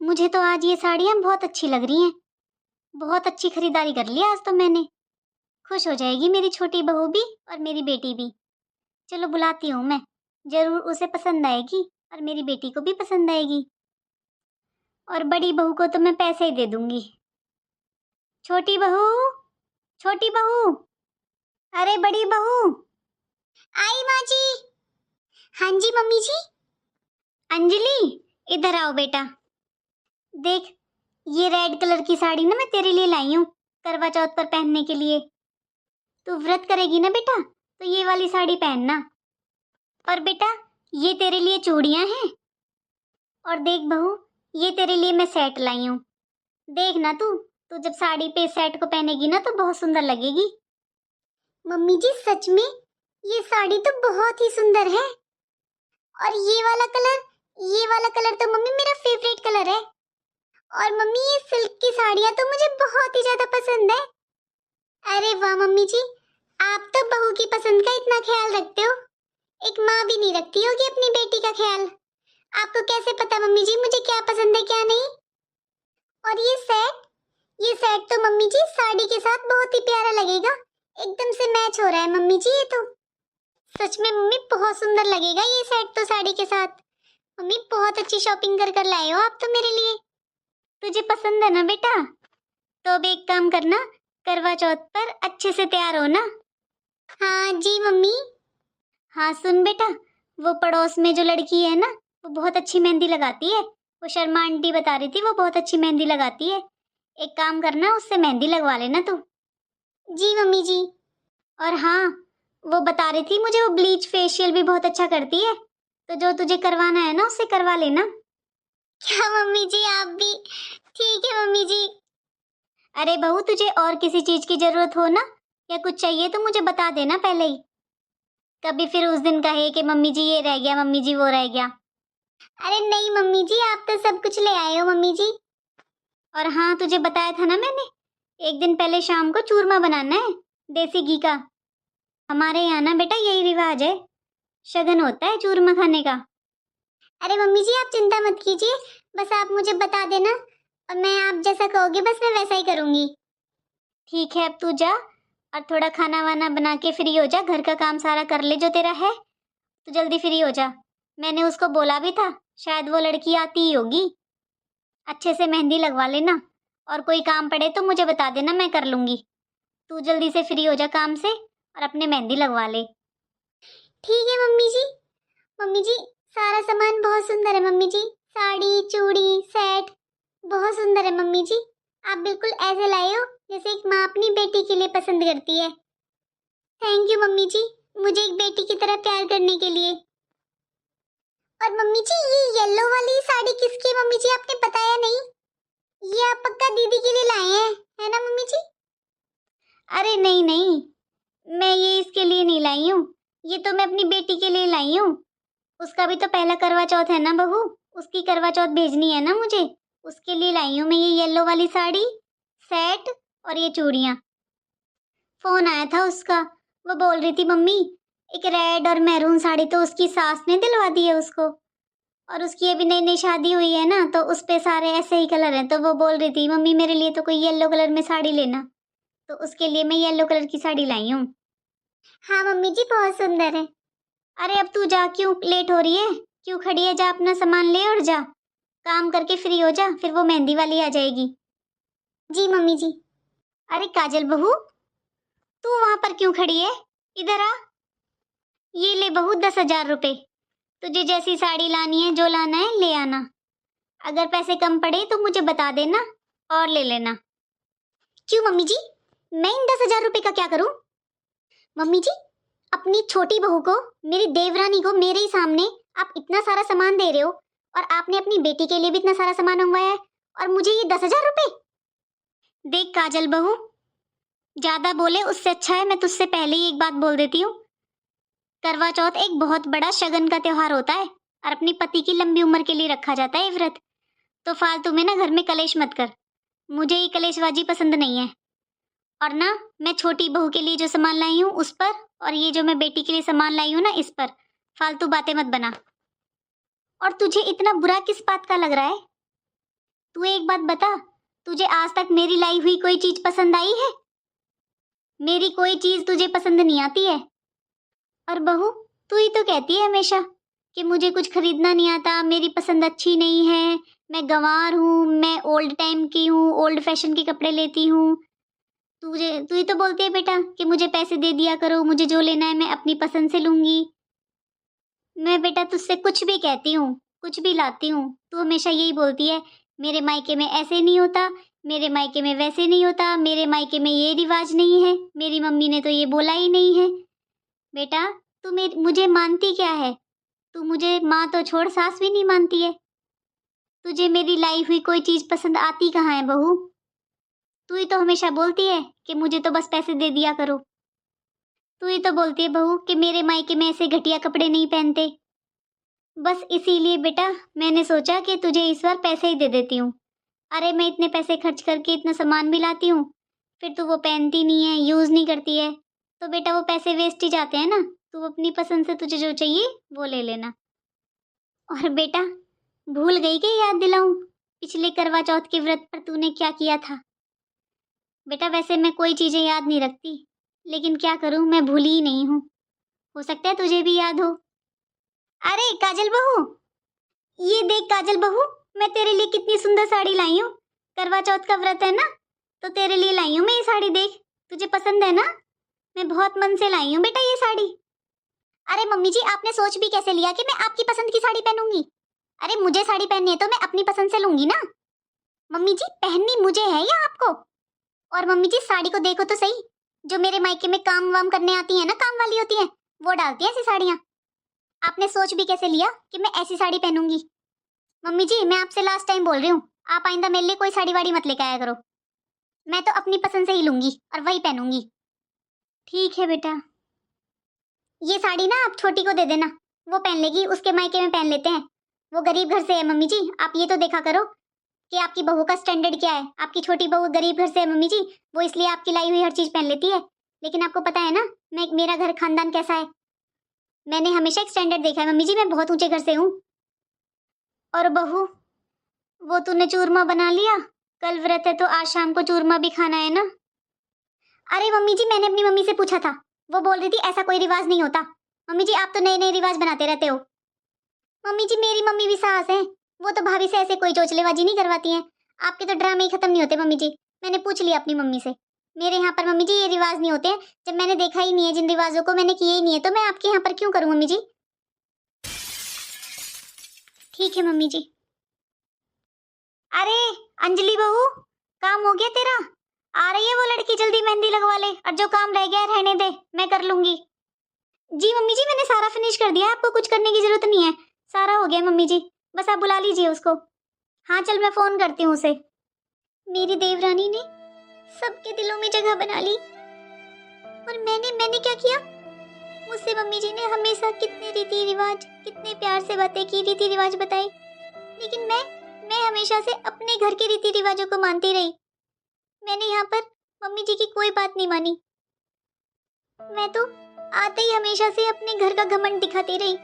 मुझे तो आज ये साड़ियाँ बहुत अच्छी लग रही हैं। बहुत अच्छी खरीदारी कर ली आज तो मैंने। खुश हो जाएगी मेरी छोटी बहू भी और मेरी बेटी भी। चलो बुलाती हूँ मैं, जरूर उसे पसंद आएगी और मेरी बेटी को भी पसंद आएगी। और बड़ी बहू को तो मैं पैसे ही दे दूंगी। छोटी बहू, छोटी बहू, अरे बड़ी बहू। आई माँ जी। हाँ जी मम्मी जी। अंजलि, इधर आओ बेटा। देख, ये रेड कलर की साड़ी ना मैं तेरे लिए लाई हूँ करवा चौथ पर पहनने के लिए। तू व्रत करेगी ना बेटा, तो ये वाली साड़ी पहनना। और बेटा, ये तेरे लिए चूड़ियां हैं। और देख बहू, ये तेरे लिए मैं सेट लाई हूँ। देख ना तू जब साड़ी पे सेट को पहनेगी ना तो बहुत सुंदर लगेगी। मम्मी जी सच में ये साड़ी तो बहुत ही सुंदर है। और ये वाला कलर तो मम्मी मेरा फेवरेट कलर है। और मम्मी ये सिल्क की साड़ियाँ तो मुझे बहुत ही ज्यादा पसंद है। अरे वाह मम्मी जी, आप तो बहू की पसंद का इतना ख्याल रखते हो। एक माँ भी नहीं रखती होगी अपनी बेटी का ख्याल। आपको कैसे पता मम्मी जी मुझे क्या पसंद है क्या नहीं। और ये सेट तो मम्मी जी साड़ी के साथ बहुत ही प्यारा लगेगा। एकदम से मैच हो रहा है मम्मी जी ये तो। सच में मम्मी बहुत सुंदर लगेगा ये सेट तो साड़ी के साथ। मम्मी बहुत अच्छी शॉपिंग कर कर लाए हो आप तो मेरे लिए। तुझे पसंद है ना बेटा? तो अब एक काम करना, करवा चौथ पर अच्छे से तैयार हो ना। हाँ जी मम्मी। हाँ सुन बेटा, वो पड़ोस में जो लड़की है ना, वो बहुत अच्छी मेहंदी लगाती है। वो शर्मा आंटी बता रही थी वो बहुत अच्छी मेहंदी लगाती है। एक काम करना, उससे मेहंदी लगवा लेना तू। जी मम्मी जी। और हाँ, वो बता रही थी मुझे वो ब्लीच फेशियल भी बहुत अच्छा करती है। तो जो तुझे करवाना है ना उससे करवा लेना। क्या मम्मी जी आप भी? ठीक है मम्मी जी। अरे बहू, तुझे और किसी चीज की जरूरत हो ना या कुछ चाहिए तो मुझे बता देना पहले ही। कभी फिर उस दिन कहे कि मम्मी जी ये रह गया, मम्मी जी वो रह गया। अरे नहीं मम्मी जी, आप तो सब कुछ ले आए हो मम्मी जी। और हाँ, तुझे बताया था ना मैंने, एक दिन पहले शाम को चूरमा बनाना है देसी घी का। हमारे यहाँ ना बेटा यही रिवाज है, शगन होता है चूरमा खाने का। अरे मम्मी जी आप चिंता मत कीजिए, बस आप मुझे बता देना और मैं आप जैसा कहोगे बस मैं वैसा ही करूँगी। ठीक है, अब तू जा और थोड़ा खाना वाना बना के फ्री हो जा, घर का काम सारा कर ले जो तेरा है। तू जल्दी फ्री हो जा। मैंने उसको बोला भी था, शायद वो लड़की आती ही होगी। अच्छे से मेहंदी लगवा लेना और कोई काम पड़े तो मुझे बता देना, मैं कर लूँगी। तू जल्दी से फ्री हो जा काम से और अपने मेहंदी लगवा ले। ठीक है मम्मी जी। मम्मी जी सारा सामान बहुत सुंदर है मम्मी जी। साड़ी चूड़ी सेट बहुत सुंदर है मम्मी जी। आप बिल्कुल ऐसे लाए हो जैसे एक माँ अपनी बेटी के लिए पसंद करती है। थैंक यू मम्मी जी, मुझे एक बेटी की तरह प्यार करने के लिए। और मम्मी जी ये येलो वाली साड़ी किसकी है मम्मी जी, आपने बताया नहीं। ये आप पक्का दीदी के लिए लाए हैं, है ना मम्मी जी? अरे नहीं नहीं, मैं ये इसके लिए नहीं लाई हूँ। ये तो मैं अपनी बेटी के लिए लाई हूँ। उसका भी तो पहला करवा चौथ है ना बहू, उसकी करवा चौथ भेजनी है ना मुझे। उसके लिए लाई हूँ मैं ये येलो वाली साड़ी, सेट और ये चूड़ियाँ। फोन आया था उसका, वो बोल रही थी मम्मी एक रेड और मैरून साड़ी तो उसकी सास ने दिलवा दी है उसको। और उसकी अभी नई नई शादी हुई है ना, तो उस पे सारे ऐसे ही कलर हैं, तो वो बोल रही थी मम्मी मेरे लिए तो कोई येलो कलर में साड़ी लेना। तो उसके लिए मैं येलो कलर की साड़ी लाई हूँ। हाँ मम्मी जी बहुत सुंदर है। अरे अब तू जा, क्यों लेट हो रही है, क्यों खड़ी है, जा अपना सामान ले और जा। काम करके फ्री हो जा, फिर वो मेहंदी वाली आ जाएगी। जी मम्मी जी। अरे काजल बहू, तू वहां पर क्यों खड़ी है, इधर आ। ये ले बहू 10,000 रुपए। तुझे जैसी साड़ी लानी है जो लाना है ले आना। अगर पैसे कम पड़े तो मुझे बता देना और ले लेना। क्यों मम्मी जी, मैं इन 10,000 रुपए का क्या करूं? मम्मी जी, अपनी छोटी बहू को, मेरी देवरानी को मेरे ही सामने आप इतना सारा सामान दे रहे हो और आपने अपनी बेटी के लिए भी इतना सारा सामान मंगवाया है और मुझे ये 10,000 रुपए। देख काजल बहू, ज्यादा बोले उससे अच्छा है मैं तुझसे पहले ही एक बात बोल देती हूँ। करवा चौथ एक बहुत बड़ा शगन का त्योहार होता है और अपनी पति की लंबी उम्र के लिए रखा जाता है ये व्रत। तो फालतू में ना घर में कलेश मत कर, मुझे ये कलेशबाजी पसंद नहीं है। और ना, मैं छोटी बहू के लिए जो सामान लाई हूँ उस पर और ये जो मैं बेटी के लिए सामान लाई हूँ ना इस पर फालतू बातें मत बना। और तुझे इतना बुरा किस बात का लग रहा है? तू एक बात बता, तुझे आज तक मेरी लाई हुई कोई चीज पसंद आई है? मेरी कोई चीज तुझे पसंद नहीं आती है? और बहू, तू ही तो कहती है हमेशा कि मुझे कुछ खरीदना नहीं आता, मेरी पसंद अच्छी नहीं है, मैं गंवार हूँ, मैं ओल्ड टाइम की हूँ, ओल्ड फैशन के कपड़े लेती हूँ। तू ही तो बोलती है बेटा कि मुझे पैसे दे दिया करो, मुझे जो लेना है मैं अपनी पसंद से लूंगी। मैं बेटा तुझसे कुछ भी कहती हूँ, कुछ भी लाती हूँ, तू हमेशा यही बोलती है मेरे मायके में ऐसे नहीं होता, मेरे मायके में वैसे नहीं होता, मेरे मायके में ये रिवाज नहीं है, मेरी मम्मी ने तो ये बोला ही नहीं है। बेटा तू मुझे मानती क्या है? तू मुझे माँ तो छोड़, सास भी नहीं मानती है। तुझे मेरी लाई हुई कोई चीज पसंद आती कहाँ है बहू? तू ही तो हमेशा बोलती है कि मुझे तो बस पैसे दे दिया करो। तू ही तो बोलती है बहू कि मेरे मायके में ऐसे घटिया कपड़े नहीं पहनते। बस इसीलिए बेटा मैंने सोचा कि तुझे इस बार पैसे ही दे देती हूँ। अरे मैं इतने पैसे खर्च करके इतना सामान भी लाती हूँ, फिर तू वो पहनती नहीं है, यूज नहीं करती है, तो बेटा वो पैसे वेस्ट ही जाते हैं ना। तू अपनी पसंद से तुझे जो चाहिए वो ले लेना। और बेटा भूल गई कि याद दिलाऊं, पिछले करवा चौथ के व्रत पर तूने क्या किया था? बेटा वैसे मैं कोई चीजें याद नहीं रखती, लेकिन क्या करूं, मैं भूली ही नहीं हूँ। हो सकता है तुझे भी याद हो। अरे काजल बहू, ये देख काजल बहू, मैं तेरे लिए कितनी सुंदर साड़ी लाई हूँ। करवा चौथ का व्रत है ना, तो तेरे लिए लाई हूँ मैं ये साड़ी, देख तुझे पसंद है ना? मैं बहुत मन से लाई हूँ बेटा ये साड़ी। अरे मम्मी जी, आपने सोच भी कैसे लिया कि मैं आपकी पसंद की साड़ी पहनूंगी? अरे मुझे साड़ी पहननी है तो मैं अपनी पसंद से लूंगी ना। मम्मी जी पहननी मुझे है या आपको? और मम्मी जी साड़ी को देखो तो सही, जो मेरे मायके में काम वाम करने आती है ना, काम वाली होती है, वो डालती है ऐसी साड़ियाँ। आपने सोच भी कैसे लिया कि मैं ऐसी साड़ी पहनूंगी? मम्मी जी मैं आपसे लास्ट टाइम बोल रही हूँ, आप आइंदा मेरे लिए कोई साड़ी वाड़ी मत लेके आया करो। मैं तो अपनी पसंद से ही लूंगी और वही पहनूंगी। ठीक है बेटा। ये साड़ी ना आप छोटी को दे देना, वो पहन लेगी, उसके मायके में पहन लेते हैं। वो गरीब घर से है मम्मी जी, आप ये तो देखा करो कि आपकी बहू का स्टैंडर्ड क्या है। आपकी छोटी बहू गरीब घर से है मम्मी जी, वो इसलिए आपकी लाई हुई हर चीज पहन लेती है। लेकिन आपको पता है ना मेरा घर खानदान कैसा है, मैंने हमेशा एक स्टैंडर्ड देखा है मम्मी जी, मैं बहुत ऊंचे घर से हूँ। और बहू वो तूने चूरमा बना लिया? कल व्रत है तो आज शाम को चूरमा भी खाना है ना? अरे मम्मी जी मैंने अपनी मम्मी से पूछा था, वो बोल रही थी ऐसा कोई रिवाज नहीं होता। मम्मी जी आप तो नए नए रिवाज बनाते रहते हो। मम्मी जी मेरी मम्मी भी सास है, वो तो भाभी से ऐसे कोई चोचलेबाजी नहीं करवाती हैं। आपके तो ड्रामे ही खत्म नहीं होते मम्मी जी। मैंने पूछ लिया अपनी मम्मी से, मेरे यहाँ पर मम्मी जी ये रिवाज नहीं होते हैं। जब मैंने देखा ही नहीं है, जिन रिवाजों को मैंने किए ही नहीं है, तो मैं आपके यहाँ पर क्यों करूँ मम्मी जी? ठीक है मम्मी जी। अरे अंजलि बहू, काम हो गया तेरा? आ रही है वो लड़की, जल्दी मेहंदी लगवा ले, और जो काम रह गया है रहने दे, मैं कर लूंगी। जी मम्मी जी मैंने सारा फिनिश कर दिया, आपको कुछ करने की जरूरत नहीं है, सारा हो गया मम्मी जी, बस आप बुला लीजिए उसको। हाँ चल मैं फोन करती हूँ उसे। मेरी देवरानी ने सबके दिलों में जगह बना ली, और मैंने क्या किया? मुझसे मम्मी जी ने हमेशा कितने रीति रिवाज, कितने प्यार से बातें की, रीति रिवाज बताए, लेकिन मैं हमेशा से अपने घर के रीति रिवाजों को मानती रही। मैंने यहाँ पर मम्मी जी की कोई बात नहीं मानी। मैं तो आते ही हमेशा से अपने घर का घमंड दिखाती रही,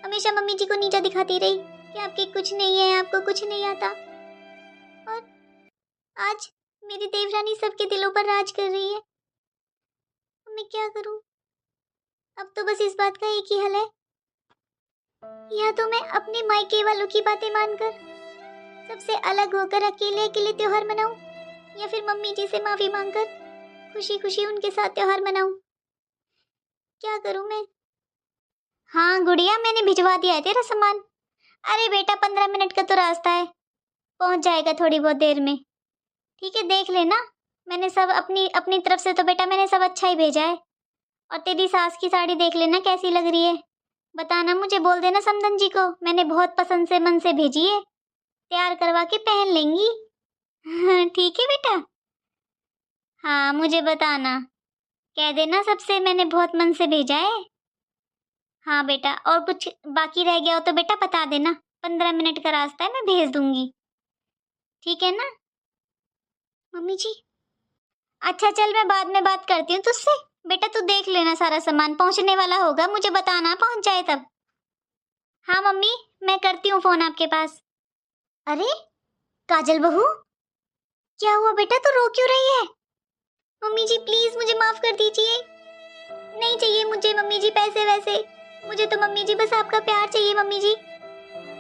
हमेशा मम्मी जी को नीचा दिखाती रही कि आपके कुछ नहीं है, आपको कुछ नहीं आता। और आज मेरी देवरानी सबके दिलों पर राज कर रही है। मैं क्या करूं? अब तो बस इस बात का एक ही हल है, या तो मैं अपने मायके वालों की बातें मानकर सबसे अलग होकर अकेले अकेले त्योहार मनाऊं, या फिर मम्मी जी से माफी मांगकर खुशी खुशी उनके साथ त्योहार मनाऊं। क्या करूं मैं? हाँ गुड़िया मैंने भिजवा दिया है तेरा सामान। अरे बेटा 15 मिनट का तो रास्ता है, पहुंच जाएगा थोड़ी बहुत देर में। ठीक है देख लेना, मैंने सब अपनी अपनी तरफ से तो बेटा मैंने सब अच्छा ही भेजा है। और तेरी सास की साड़ी देख लेना कैसी लग रही है, बताना मुझे, बोल देना समधन जी को मैंने बहुत पसंद से मन से भेजी है, तैयार करवा के पहन लेंगी। ठीक है बेटा। हाँ मुझे बताना, कह देना सबसे मैंने बहुत मन से भेजा है। हाँ बेटा, और कुछ बाकी रह गया हो तो बेटा बता देना, 15 मिनट का रास्ता है, मैं भेज दूंगी। ठीक है ना मम्मी जी? अच्छा चल मैं बाद में बात करती हूँ तुझसे। बेटा तू देख लेना सारा सामान, पहुंचने वाला होगा, मुझे बताना पहुंच जाए तब। हाँ मम्मी मैं करती हूँ फोन आपके पास। अरे काजल बहू, क्या हुआ बेटा, तो रो क्यों रही है? मम्मी जी प्लीज मुझे माफ कर दीजिए। नहीं चाहिए मुझे मम्मी जी पैसे वैसे, मुझे तो मम्मी जी बस आपका प्यार चाहिए मम्मी जी।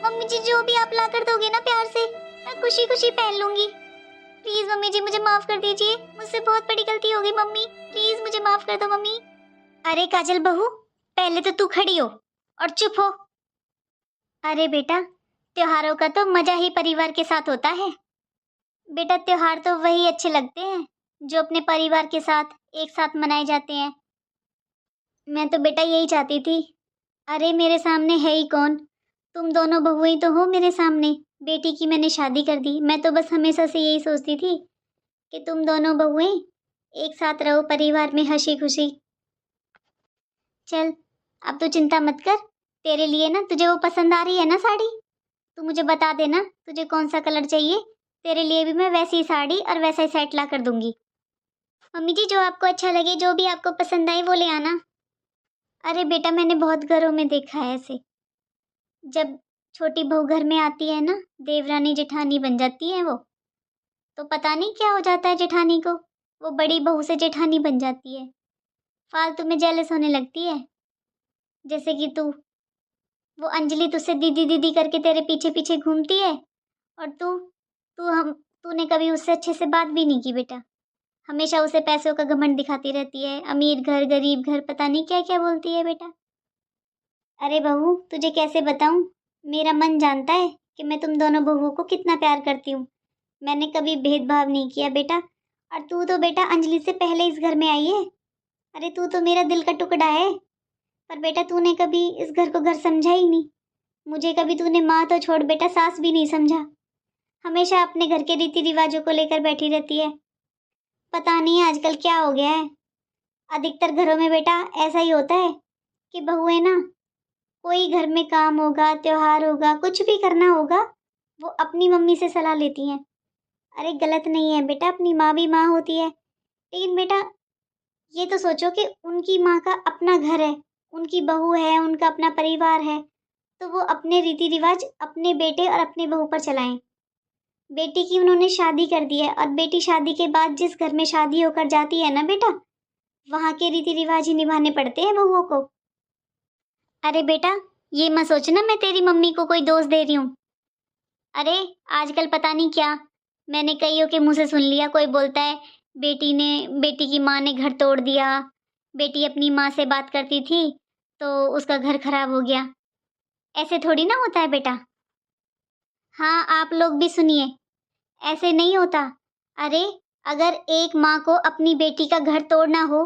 मम्मी जी जो भी आप ला कर दोगे ना प्यार से, मैं खुशी खुशी पहन लूंगी। प्लीज मम्मी जी मुझे माफ कर दीजिए, मुझसे बहुत बड़ी गलती हो गई मम्मी, प्लीज मुझे माफ कर दो मम्मी। अरे काजल बहू, पहले तो तू खड़ी हो और चुप हो। अरे बेटा, त्योहारों का तो मजा ही परिवार के साथ होता है। बेटा त्योहार तो वही अच्छे लगते हैं जो अपने परिवार के साथ एक साथ मनाए जाते हैं। मैं तो बेटा यही चाहती थी। अरे मेरे सामने है ही कौन, तुम दोनों बहुएं ही तो हो मेरे सामने। बेटी की मैंने शादी कर दी, मैं तो बस हमेशा से यही सोचती थी कि तुम दोनों बहुएं एक साथ रहो परिवार में हंसी खुशी। चल अब तो चिंता मत कर, तेरे लिए ना, तुझे वो पसंद आ रही है ना साड़ी, तू मुझे बता देना तुझे कौन सा कलर चाहिए, तेरे लिए भी मैं वैसी ही साड़ी और वैसा ही सेट ला कर दूंगी। मम्मी जी जो आपको अच्छा लगे, जो भी आपको पसंद आए वो ले आना। अरे बेटा मैंने बहुत घरों में देखा है ऐसे, जब छोटी बहू घर में आती है ना, देवरानी जेठानी बन जाती है वो, तो पता नहीं क्या हो जाता है जेठानी को, वो बड़ी बहू से जेठानी बन जाती है, फालतू में जेलस होने लगती है। जैसे कि तू, वो अंजलि तुझसे दीदी दीदी करके तेरे पीछे पीछे घूमती है, और तूने कभी उससे अच्छे से बात भी नहीं की बेटा, हमेशा उसे पैसों का घमंड दिखाती रहती है, अमीर घर गरीब घर पता नहीं क्या क्या बोलती है बेटा। अरे बहू तुझे कैसे बताऊं, मेरा मन जानता है कि मैं तुम दोनों बहुओं को कितना प्यार करती हूँ, मैंने कभी भेदभाव नहीं किया बेटा। और तू तो बेटा अंजलि से पहले इस घर में आई है, अरे तू तो मेरा दिल का टुकड़ा है, पर बेटा तूने कभी इस घर को घर समझा ही नहीं। मुझे कभी तूने माँ तो छोड़ बेटा सास भी नहीं समझा, हमेशा अपने घर के रीति रिवाजों को लेकर बैठी रहती है। पता नहीं आजकल क्या हो गया है, अधिकतर घरों में बेटा ऐसा ही होता है कि बहुएं ना, कोई घर में काम होगा त्योहार होगा कुछ भी करना होगा, वो अपनी मम्मी से सलाह लेती हैं। अरे गलत नहीं है बेटा, अपनी माँ भी माँ होती है, लेकिन बेटा ये तो सोचो कि उनकी माँ का अपना घर है, उनकी बहू है, उनका अपना परिवार है, तो वो अपने रीति रिवाज अपने बेटे और अपने बहू पर चलाएं। बेटी की उन्होंने शादी कर दी है, और बेटी शादी के बाद जिस घर में शादी होकर जाती है ना बेटा, वहाँ के रीति रिवाज ही निभाने पड़ते हैं बहुओं को। अरे बेटा ये मत सोचना मैं तेरी मम्मी को कोई दोष दे रही हूँ। अरे आजकल पता नहीं क्या, मैंने कईयों के मुंह से सुन लिया, कोई बोलता है बेटी की माँ ने घर तोड़ दिया, बेटी अपनी माँ से बात करती थी तो उसका घर खराब हो गया। ऐसे थोड़ी ना होता है बेटा। हाँ आप लोग भी सुनिए, ऐसे नहीं होता। अरे अगर एक माँ को अपनी बेटी का घर तोड़ना हो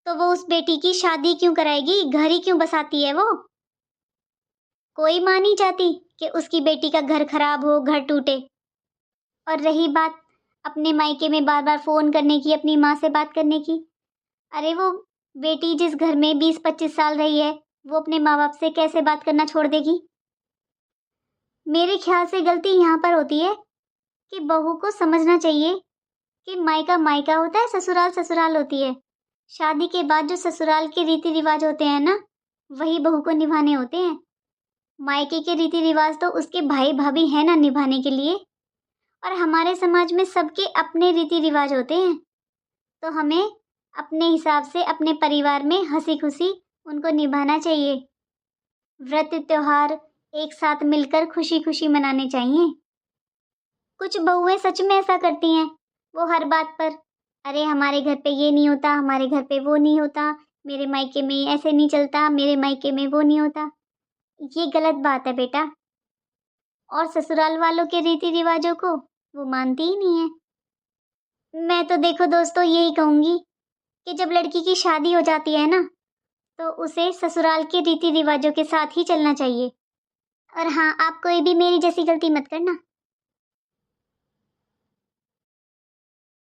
तो वो उस बेटी की शादी क्यों कराएगी, घर ही क्यों बसाती है वो। कोई माँ नहीं चाहती कि उसकी बेटी का घर खराब हो, घर टूटे। और रही बात अपने मायके में बार बार फ़ोन करने की, अपनी माँ से बात करने की, अरे वो बेटी जिस घर में 20-25 साल रही है, वो अपने माँ बाप से कैसे बात करना छोड़ देगी। मेरे ख्याल से गलती यहाँ पर होती है कि बहू को समझना चाहिए कि मायका मायका होता है, ससुराल ससुराल होती है। शादी के बाद जो ससुराल के रीति रिवाज होते हैं ना, वही बहू को निभाने होते हैं। मायके के रीति रिवाज तो उसके भाई भाभी हैं ना निभाने के लिए, और हमारे समाज में सबके अपने रीति रिवाज होते हैं, तो हमें अपने हिसाब से अपने परिवार में हंसी खुशी उनको निभाना चाहिए। व्रत त्योहार एक साथ मिलकर खुशी खुशी मनाने चाहिए। कुछ बहुएं सच में ऐसा करती हैं, वो हर बात पर, अरे हमारे घर पे ये नहीं होता, हमारे घर पे वो नहीं होता, मेरे मायके में ऐसे नहीं चलता, मेरे मायके में वो नहीं होता। ये गलत बात है बेटा, और ससुराल वालों के रीति रिवाजों को वो मानती ही नहीं है। मैं तो देखो दोस्तों यही कहूँगी कि जब लड़की की शादी हो जाती है ना, तो उसे ससुराल के रीति रिवाजों के साथ ही चलना चाहिए। और हाँ आप कोई भी मेरी जैसी गलती मत करना।